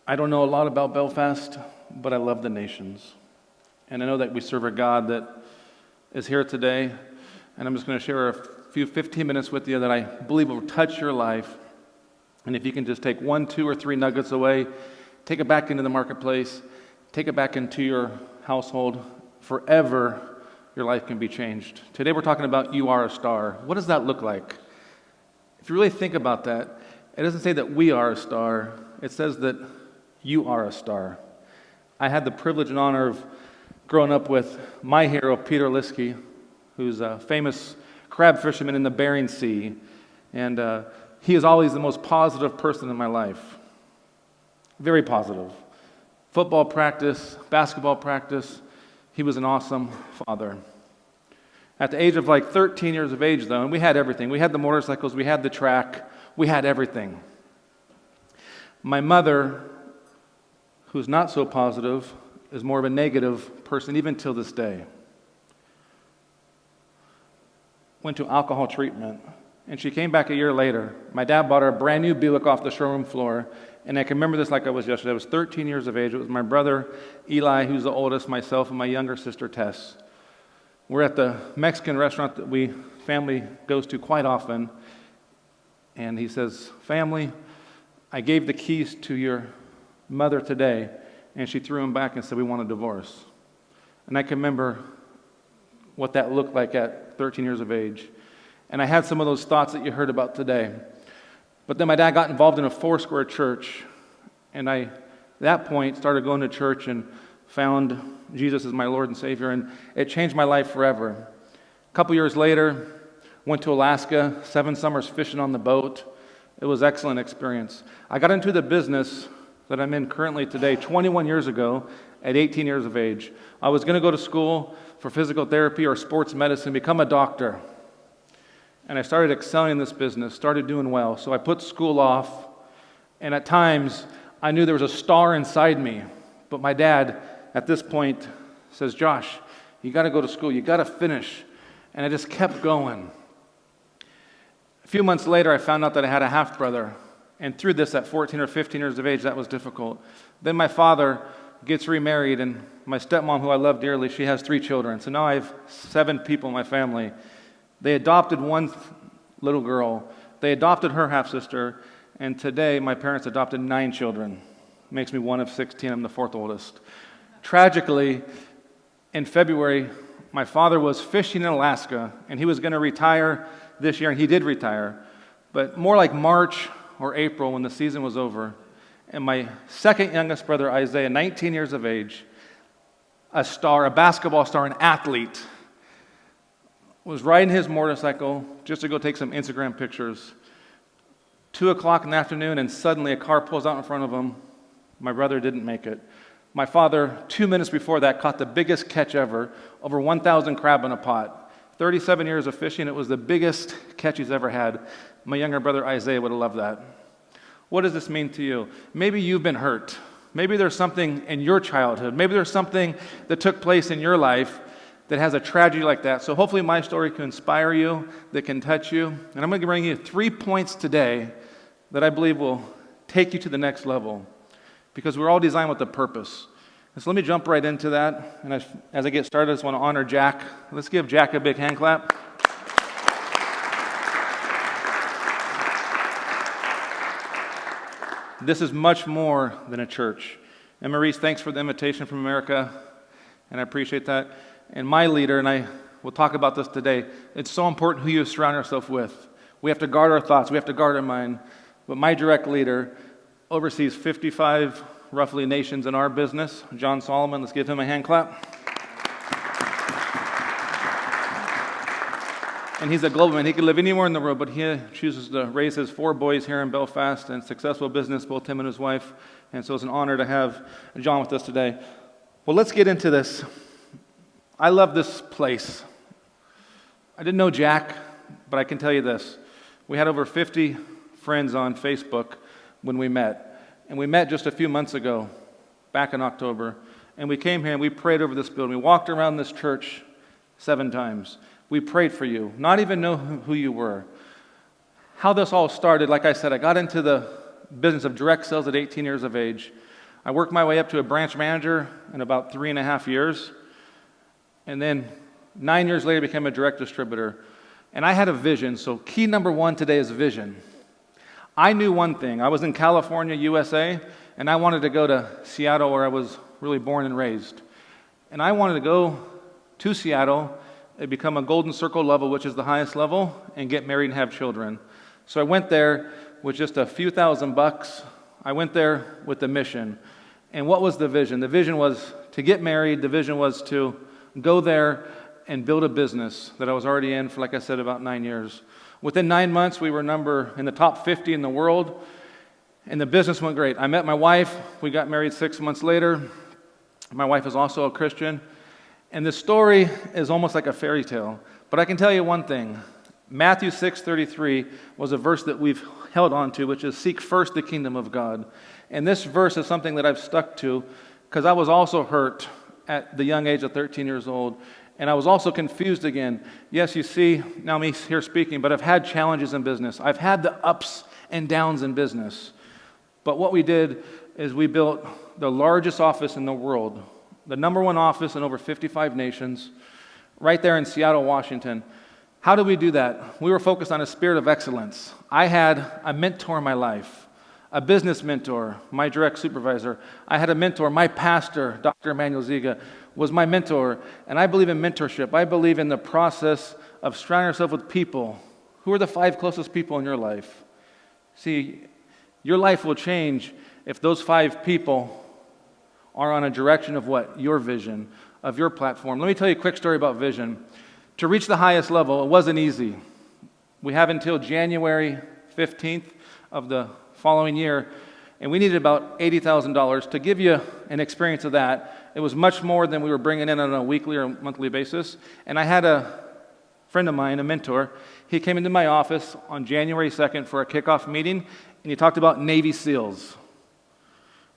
I don't know a lot about Belfast, but I love the nations. And I know that we serve a God that is here today. And I'm just going to share a few 15 minutes with you that I believe will touch your life. And if you can just take 1, 2, or 3 nuggets away, take it back into the marketplace, take it back into your household, forever your life can be changed. Today we're talking about you are a star. What does that look like? If you really think about that, it doesn't say that we are a star. It says that you are a star. I had the privilege and honor of growing up with my hero, Peter Liske, who's a famous crab fisherman in the Bering Sea. And he is always the most positive person in my life. Very positive. Football practice, basketball practice. He was an awesome father. At the age of 13 years of age, though, and we had everything. We had the motorcycles, we had the track, we had everything. My mother, who's not so positive, is more of a negative person, even till this day. Went to alcohol treatment, and she came back a year later. My dad bought her a brand new Buick off the showroom floor, and I can remember this like I was yesterday. I was 13 years of age. It was my brother, Eli, who's the oldest, myself, and my younger sister, Tess. We're at the Mexican restaurant that family goes to quite often, and he says, "Family, I gave the keys to your mother today," and she threw them back and said, "We want a divorce." And I can remember what that looked like at 13 years of age. And I had some of those thoughts that you heard about today. But then my dad got involved in a Foursquare church, and I, at that point, started going to church and found Jesus as my Lord and Savior, and it changed my life forever. A couple years later, went to Alaska, 7 summers fishing on the boat. It was an excellent experience. I got into the business that I'm in currently today 21 years ago at 18 years of age. I was going to go to school for physical therapy or sports medicine, become a doctor. And I started excelling in this business, started doing well. So I put school off, and at times I knew there was a star inside me. But my dad, at this point, says, "Josh, you got to go to school, you got to finish." And I just kept going. A few months later, I found out that I had a half-brother. And through this, at 14 or 15 years of age, that was difficult. Then my father gets remarried, and my stepmom, who I love dearly, she has 3 children. So now I have 7 people in my family. They adopted one little girl. They adopted her half-sister. And today, my parents adopted 9 children. Makes me one of 16. I'm the 4th oldest. Tragically, in February, my father was fishing in Alaska, and he was going to retire this year, and he did retire. But more like March or April, when the season was over, and my second youngest brother, Isaiah, 19 years of age, a star, a basketball star, an athlete, was riding his motorcycle just to go take some Instagram pictures. 2 o'clock in the afternoon, and suddenly a car pulls out in front of him. My brother didn't make it. My father, 2 minutes before that, caught the biggest catch ever, over 1,000 crab in a pot. 37 years of fishing, it was the biggest catch he's ever had. My younger brother, Isaiah, would have loved that. What does this mean to you? Maybe you've been hurt. Maybe there's something in your childhood. Maybe there's something that took place in your life that has a tragedy like that. So hopefully my story can inspire you, that can touch you. And I'm going to bring you 3 points today that I believe will take you to the next level, because we're all designed with a purpose. And so let me jump right into that. And as I get started, I just want to honor Jack. Let's give Jack a big hand clap. This is much more than a church. And Maurice, thanks for the invitation from America, and I appreciate that. And my leader, and I will talk about this today, it's so important who you surround yourself with. We have to guard our thoughts, we have to guard our mind. But my direct leader oversees 55, roughly, nations in our business, John Solomon. Let's give him a hand clap. And he's a global man. He could live anywhere in the world, but he chooses to raise his 4 boys here in Belfast, and successful business, both him and his wife. And so it's an honor to have John with us today. Well, let's get into this. I love this place. I didn't know Jack, but I can tell you this. We had over 50 friends on Facebook when we met. And we met just a few months ago, back in October. And we came here and we prayed over this building. We walked around this church 7 times. We prayed for you, not even know who you were. How this all started, like I said, I got into the business of direct sales at 18 years of age. I worked my way up to a branch manager in about 3.5 years. And then 9 years later, I became a direct distributor. And I had a vision. So key number one today is vision. I knew one thing. I was in California, USA, and I wanted to go to Seattle, where I was really born and raised. And I wanted to go to Seattle and become a Golden Circle level, which is the highest level, and get married and have children. So I went there with just a few $1,000. I went there with the mission. And what was the vision? The vision was to get married. The vision was to go there and build a business that I was already in for, like I said, about 9 years. Within 9 months, we were in the top 50 in the world, and the business went great. I met my wife. We got married 6 months later. My wife is also a Christian. And this story is almost like a fairy tale. But I can tell you one thing. Matthew 6:33 was a verse that we've held on to, which is seek first the kingdom of God. And this verse is something that I've stuck to because I was also hurt at the young age of 13 years old. And I was also confused again. Yes, you see, now me here speaking, but I've had challenges in business. I've had the ups and downs in business. But what we did is we built the largest office in the world, the number one office in over 55 nations, right there in Seattle, Washington. How did we do that? We were focused on a spirit of excellence. I had a mentor in my life, a business mentor, my direct supervisor. I had a mentor, my pastor, Dr. Emmanuel Ziga, was my mentor, and I believe in mentorship. I believe in the process of surrounding yourself with people. Who are the 5 closest people in your life? See, your life will change if those 5 people are on a direction of what? Your vision, of your platform. Let me tell you a quick story about vision. To reach the highest level, it wasn't easy. We have until January 15th of the following year, and we needed about $80,000. To give you an experience of that, it was much more than we were bringing in on a weekly or monthly basis. And I had a friend of mine, a mentor. He came into my office on January 2nd for a kickoff meeting, and he talked about Navy SEALs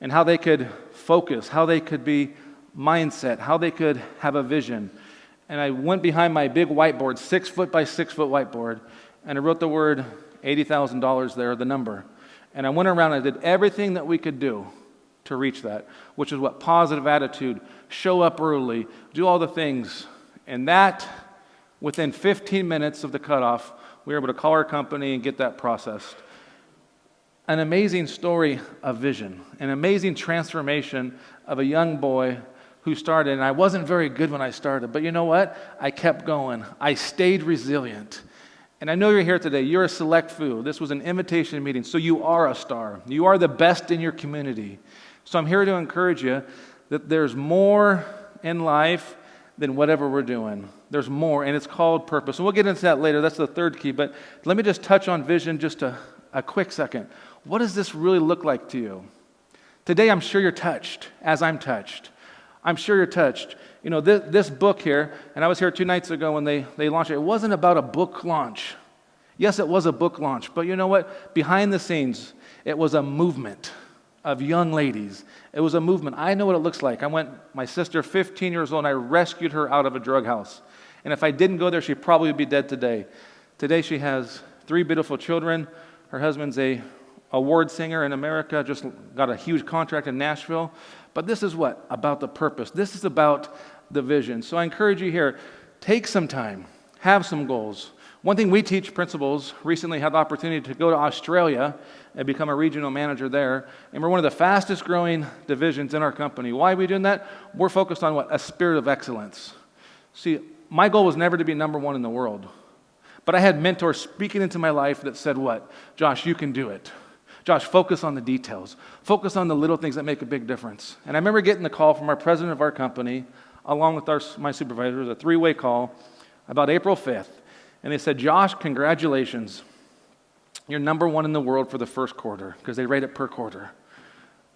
and how they could focus, how they could be mindset, how they could have a vision. And I went behind my big whiteboard, 6 foot by 6 foot whiteboard, and I wrote the word $80,000 there, the number. And I went around and I did everything that we could do to reach that, which is what? Positive attitude, show up early, do all the things. And that, within 15 minutes of the cutoff, we were able to call our company and get that processed. An amazing story of vision, an amazing transformation of a young boy who started, and I wasn't very good when I started, but you know what? I kept going. I stayed resilient. And I know you're here today. You're a select few. This was an invitation meeting, so you are a star. You are the best in your community. So I'm here to encourage you that there's more in life than whatever we're doing. There's more, and it's called purpose. And we'll get into that later. That's the third key. But let me just touch on vision just a quick second. What does this really look like to you? Today, I'm sure you're touched, as I'm touched. I'm sure you're touched. You know, this book here, and I was here 2 nights ago when they launched it. It wasn't about a book launch. Yes, it was a book launch. But you know what? Behind the scenes, it was a movement of young ladies. It was a movement. I know what it looks like. My sister, 15 years old, and I rescued her out of a drug house. And if I didn't go there, she'd probably be dead today. Today she has 3 beautiful children. Her husband's a award singer in America, just got a huge contract in Nashville. But this is what? About the purpose. This is about the vision. So I encourage you here, take some time, have some goals. One thing we teach principals, recently had the opportunity to go to Australia and become a regional manager there, and we're one of the fastest growing divisions in our company. Why are we doing that? We're focused on what? A spirit of excellence. See, my goal was never to be number one in the world, but I had mentors speaking into my life that said what? Josh, you can do it. Josh, focus on the details. Focus on the little things that make a big difference. And I remember getting the call from our president of our company, along with my supervisor. It was a 3-way call about April 5th. And they said, Josh, congratulations. You're number one in the world for the first quarter, because they rate it per quarter.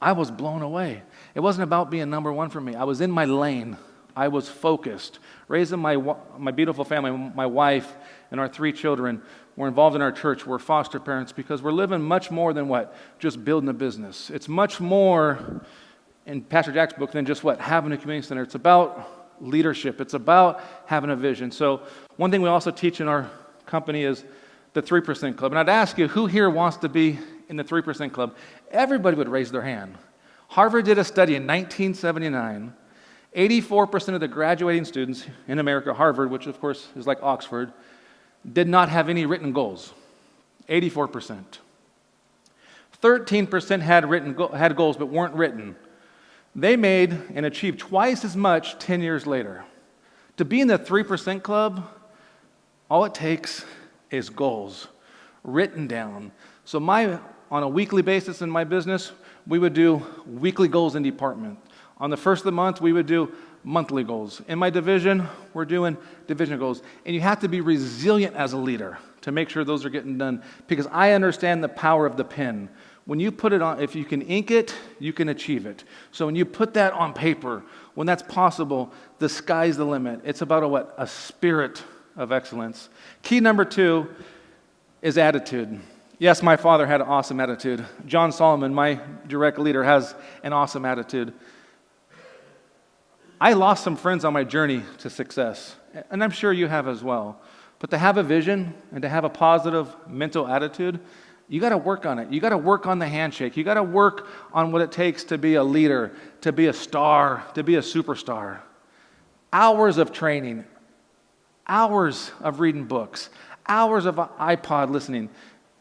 I was blown away. It wasn't about being number one for me. I was in my lane. I was focused. Raising my beautiful family, my wife and our 3 children. We're involved in our church. We're foster parents because we're living much more than what? Just building a business. It's much more, in Pastor Jack's book, than just what? Having a community center. It's about leadership. It's about having a vision. So one thing we also teach in our company is the 3% Club. And I'd ask you, who here wants to be in the 3% Club? Everybody would raise their hand. Harvard did a study in 1979. 84% of the graduating students in America, Harvard, which of course is like Oxford, did not have any written goals. 84%. 13% had goals but weren't written. They made and achieved twice as much 10 years later. To be in the 3% club, all it takes is goals written down. So on a weekly basis in my business, we would do weekly goals in department. On the first of the month, we would do monthly goals. In my division, we're doing division goals. And you have to be resilient as a leader to make sure those are getting done, because I understand the power of the pen. When you put it on, if you can ink it, you can achieve it. So when you put that on paper, when that's possible, the sky's the limit. It's about a spirit of excellence. Key number 2 is attitude. Yes, my father had an awesome attitude. John Solomon, my direct leader, has an awesome attitude. I lost some friends on my journey to success, and I'm sure you have as well. But to have a vision and to have a positive mental attitude, you got to work on it. You got to work on the handshake. You got to work on what it takes to be a leader, to be a star, to be a superstar. Hours of training, hours of reading books, hours of iPod listening.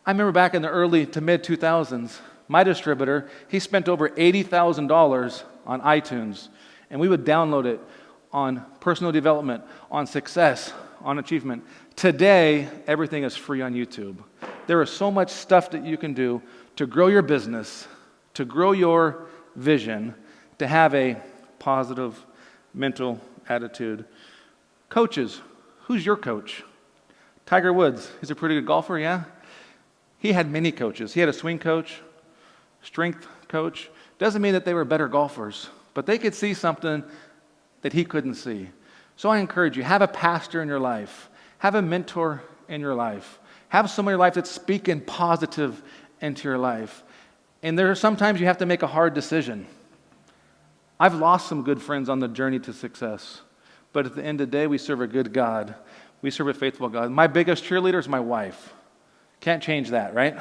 I remember back in the early to mid 2000s, my distributor, he spent over $80,000 on iTunes, and we would download it on personal development, on success, on achievement. Today, everything is free on YouTube. There is so much stuff that you can do to grow your business, to grow your vision, to have a positive mental attitude. Coaches, who's your coach? Tiger Woods, he's a pretty good golfer, yeah? He had many coaches. He had a swing coach, strength coach. Doesn't mean that they were better golfers, but they could see something that he couldn't see. So I encourage you, have a pastor in your life. Have a mentor in your life. Have someone in your life that's speaking positive into your life. And there are sometimes you have to make a hard decision. I've lost some good friends on the journey to success, but at the end of the day, we serve a good God. We serve a faithful God. My biggest cheerleader is my wife. Can't change that, right?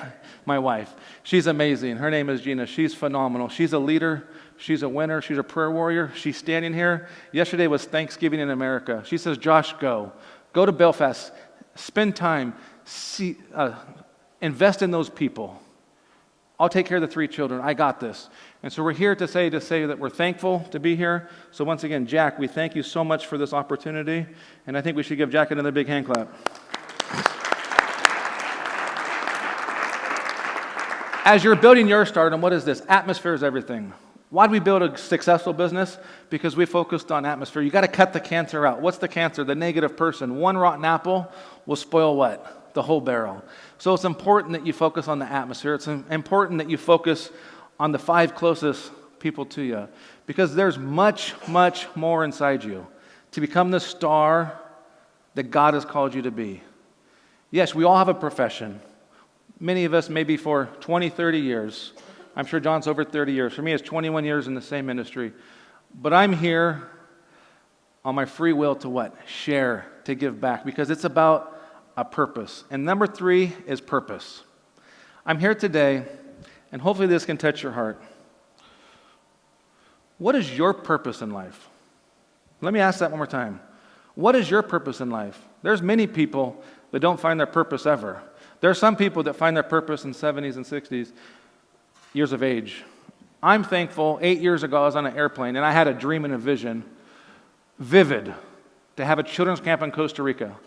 My wife. She's amazing. Her name is Gina. She's phenomenal. She's a leader. She's a winner. She's a prayer warrior. She's standing here. Yesterday was Thanksgiving in America. She says, Josh, go. Go to Belfast. Spend time. Invest in those people. I'll take care of the 3 children. I got this. And so we're here to say that we're thankful to be here. So once again, Jack, we thank you so much for this opportunity. And I think we should give Jack another big hand clap. As you're building your stardom, what is this? Atmosphere is everything. Why do we build a successful business? Because we focused on atmosphere. You got to cut the cancer out. What's the cancer? The negative person. One rotten apple will spoil what? The whole barrel. So it's important that you focus on the atmosphere. It's important that you focus on the 5 closest people to you, because there's much, much more inside you to become the star that God has called you to be. Yes, we all have a profession. Many of us maybe for 20, 30 years. I'm sure John's over 30 years. For me, it's 21 years in the same industry. But I'm here on my free will to what? Share, to give back, because it's about a purpose. And number 3 is purpose. I'm here today, and hopefully this can touch your heart. What is your purpose in life? Let me ask that one more time. What is your purpose in life? There's many people that don't find their purpose ever. There are some people that find their purpose in 70s and 60s years of age. I'm thankful, 8 years ago I was on an airplane and I had a dream and a vision, vivid, to have a children's camp in Costa Rica.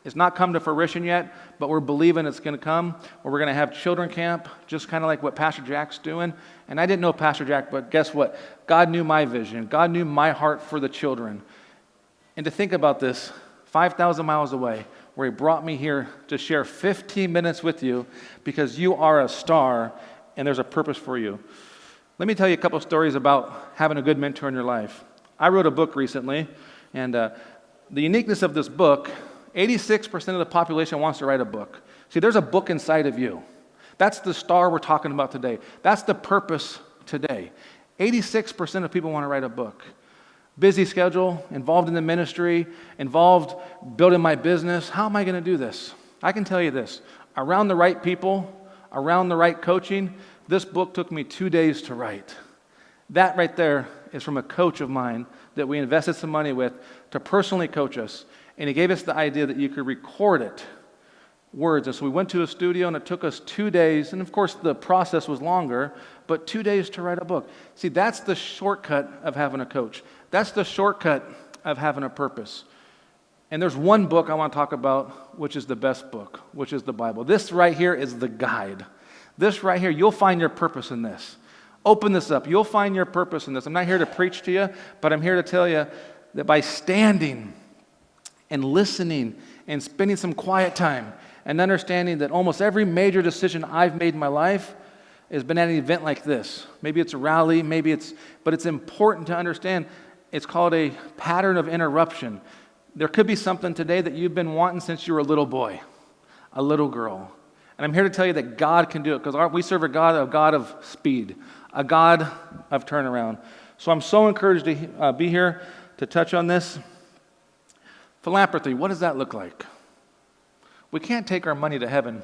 It's not come to fruition yet, but we're believing it's going to come, where we're going to have children camp, just kind of like what Pastor Jack's doing. And I didn't know Pastor Jack, but guess what? God knew my vision. God knew my heart for the children. And to think about this, 5,000 miles away, where he brought me here to share 15 minutes with you, because you are a star and there's a purpose for you. Let me tell you a couple stories about having a good mentor in your life. I wrote a book recently, and the uniqueness of this book, 86% of the population wants to write a book. See, there's a book inside of you. That's the star we're talking about today. That's the purpose today. 86% of people want to write a book. Busy schedule, involved in the ministry, involved building my business. How am I going to do this? I can tell you this. Around the right people, around the right coaching, this book took me 2 days to write. That right there is from a coach of mine that we invested some money with to personally coach us. And he gave us the idea that you could record it, words. And so we went to a studio, and it took us 2 days. And of course, the process was longer, but 2 days to write a book. See, that's the shortcut of having a coach. That's the shortcut of having a purpose. And there's one book I want to talk about, which is the best book, which is the Bible. This right here is the guide. This right here, you'll find your purpose in this. Open this up. You'll find your purpose in this. I'm not here to preach to you, but I'm here to tell you that by standing and listening and spending some quiet time and understanding that almost every major decision I've made in my life has been at an event like this. Maybe it's a rally, but it's important to understand it's called a pattern of interruption. There could be something today that you've been wanting since you were a little boy, a little girl. And I'm here to tell you that God can do it, because we serve a God of speed, a God of turnaround. So I'm so encouraged to be here to touch on this. Philanthropy, what does that look like? We can't take our money to heaven.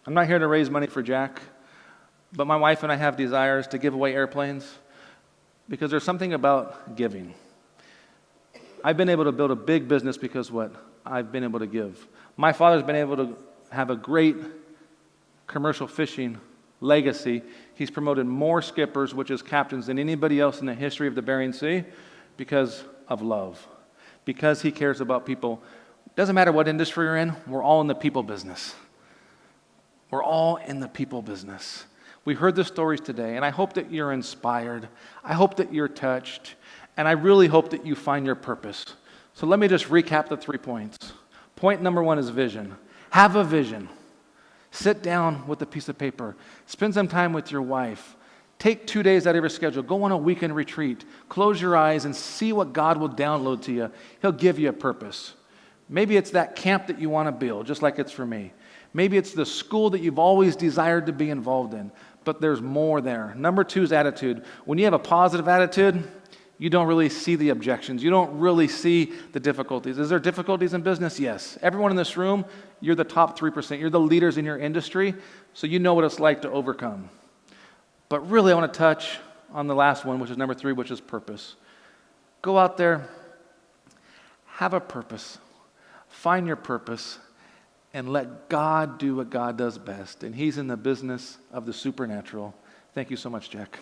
I'm not here to raise money for Jack, but my wife and I have desires to give away airplanes, because there's something about giving. I've been able to build a big business because what? I've been able to give. My father's been able to have a great commercial fishing legacy. He's promoted more skippers, which is captains, than anybody else in the history of the Bering Sea, because of love, because he cares about people. Doesn't matter what industry you're in, we're all in the people business. We're all in the people business. We heard the stories today, and I hope that you're inspired. I hope that you're touched, and I really hope that you find your purpose. So let me just recap the 3 points. Point number 1 is vision. Have a vision. Sit down with a piece of paper. Spend some time with your wife. Take 2 days out of your schedule. Go on a weekend retreat. Close your eyes and see what God will download to you. He'll give you a purpose. Maybe it's that camp that you want to build, just like it's for me. Maybe it's the school that you've always desired to be involved in, but there's more there. Number 2 is attitude. When you have a positive attitude, you don't really see the objections. You don't really see the difficulties. Is there difficulties in business? Yes. Everyone in this room, you're the top 3%. You're the leaders in your industry, so you know what it's like to overcome. But really, I want to touch on the last one, which is number 3, which is purpose. Go out there, have a purpose, find your purpose, and let God do what God does best. And He's in the business of the supernatural. Thank you so much, Jack.